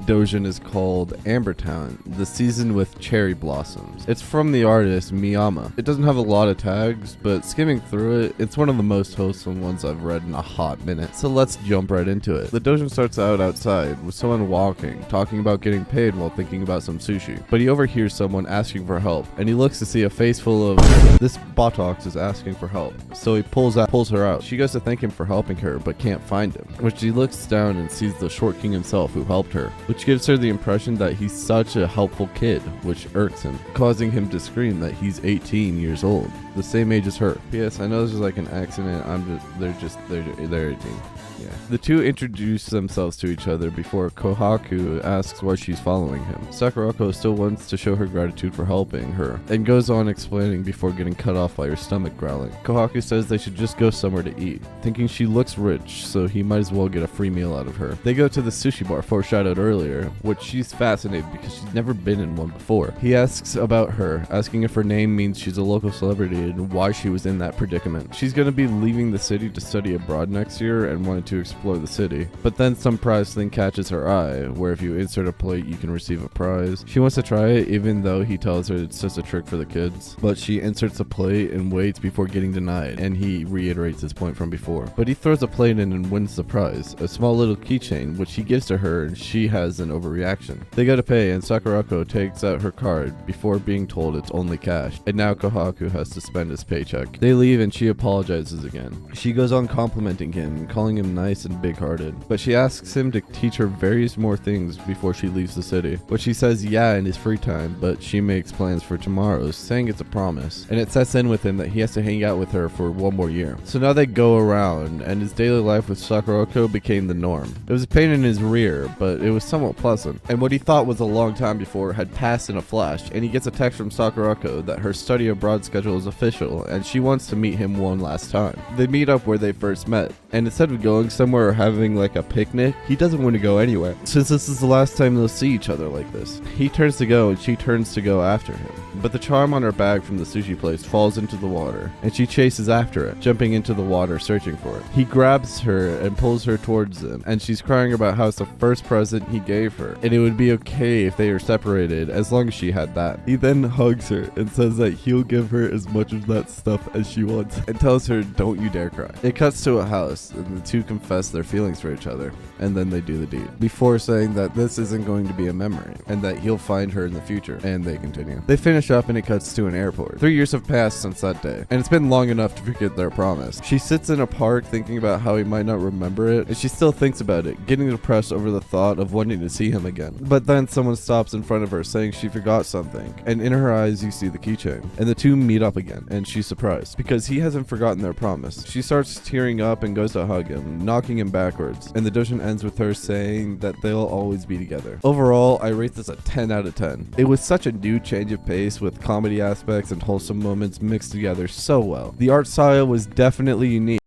doujin is called Ambertown, the season with cherry blossoms. It's from the artist Miyama. It doesn't have a lot of tags, but skimming through it, it's one of the most wholesome ones I've read in a hot minute. So let's jump right into it. The doujin starts out outside with someone walking, talking about getting paid while thinking about some sushi. But he overhears someone asking for help, and he looks to see a face full of this Botox is asking for help. So he pulls her out. She goes to thank him for helping her, but can't find him. Which she looks down and sees the short king himself who helped her, which gives her the impression that he's such a helpful kid, which irks him, causing him to scream that he's 18 years old, the same age as her. P.S. I know this is like an accident. They're 18. Yeah. The two introduce themselves to each other before Kohaku asks why she's following him. Sakurako still wants to show her gratitude for helping her, and goes on explaining before getting cut off by her stomach growling. Kohaku says they should just go somewhere to eat, thinking she looks rich, so he might as well get a free meal out of her. They go to the sushi bar foreshadowed earlier, which she's fascinated because she's never been in one before. He asks about her, asking if her name means she's a local celebrity and why she was in that predicament. She's going to be leaving the city to study abroad next year and wanted to explore the city, but then some prize thing catches her eye, where if you insert a plate you can receive a prize. She wants to try it even though he tells her it's just a trick for the kids, but she inserts a plate and waits before getting denied, and he reiterates his point from before. But he throws a plate in and wins the prize, a small little keychain which he gives to her, and she has an overreaction. They go to pay and Sakurako takes out her card before being told it's only cash, and now Kohaku has to spend his paycheck. They leave and she apologizes again. She goes on complimenting him, calling him nice and big-hearted, but she asks him to teach her various more things before she leaves the city, which he says yeah in his free time, but she makes plans for tomorrow, saying it's a promise, and it sets in with him that he has to hang out with her for one more year. So now they go around, and his daily life with Sakurako became the norm. It was a pain in his rear, but it was somewhat pleasant, and what he thought was a long time before had passed in a flash, and he gets a text from Sakurako that her study abroad schedule is official, and she wants to meet him one last time. They meet up where they first met, and instead of going somewhere or having like a picnic, he doesn't want to go anywhere, since this is the last time they'll see each other like this. He turns to go and she turns to go after him, but the charm on her bag from the sushi place falls into the water, and she chases after it, jumping into the water searching for it. He grabs her and pulls her towards him, and she's crying about how it's the first present he gave her, and it would be okay if they were separated as long as she had that. He then hugs her and says that he'll give her as much of that stuff as she wants, and tells her don't you dare cry. It cuts to a house, and the two confess their feelings for each other, and then they do the deed, before saying that this isn't going to be a memory, and that he'll find her in the future, and they continue. They finish up and it cuts to an airport. 3 years have passed since that day, and it's been long enough to forget their promise. She sits in a park thinking about how he might not remember it, and she still thinks about it, getting depressed over the thought of wanting to see him again. But then someone stops in front of her saying she forgot something, and in her eyes you see the keychain, and the two meet up again, and she's surprised, because he hasn't forgotten their promise. She starts tearing up and goes to hug him, knocking him backwards, and the doujin ends with her saying that they'll always be together. Overall, I rate this a 10 out of 10. It was such a new change of pace with comedy aspects and wholesome moments mixed together so well. The art style was definitely unique.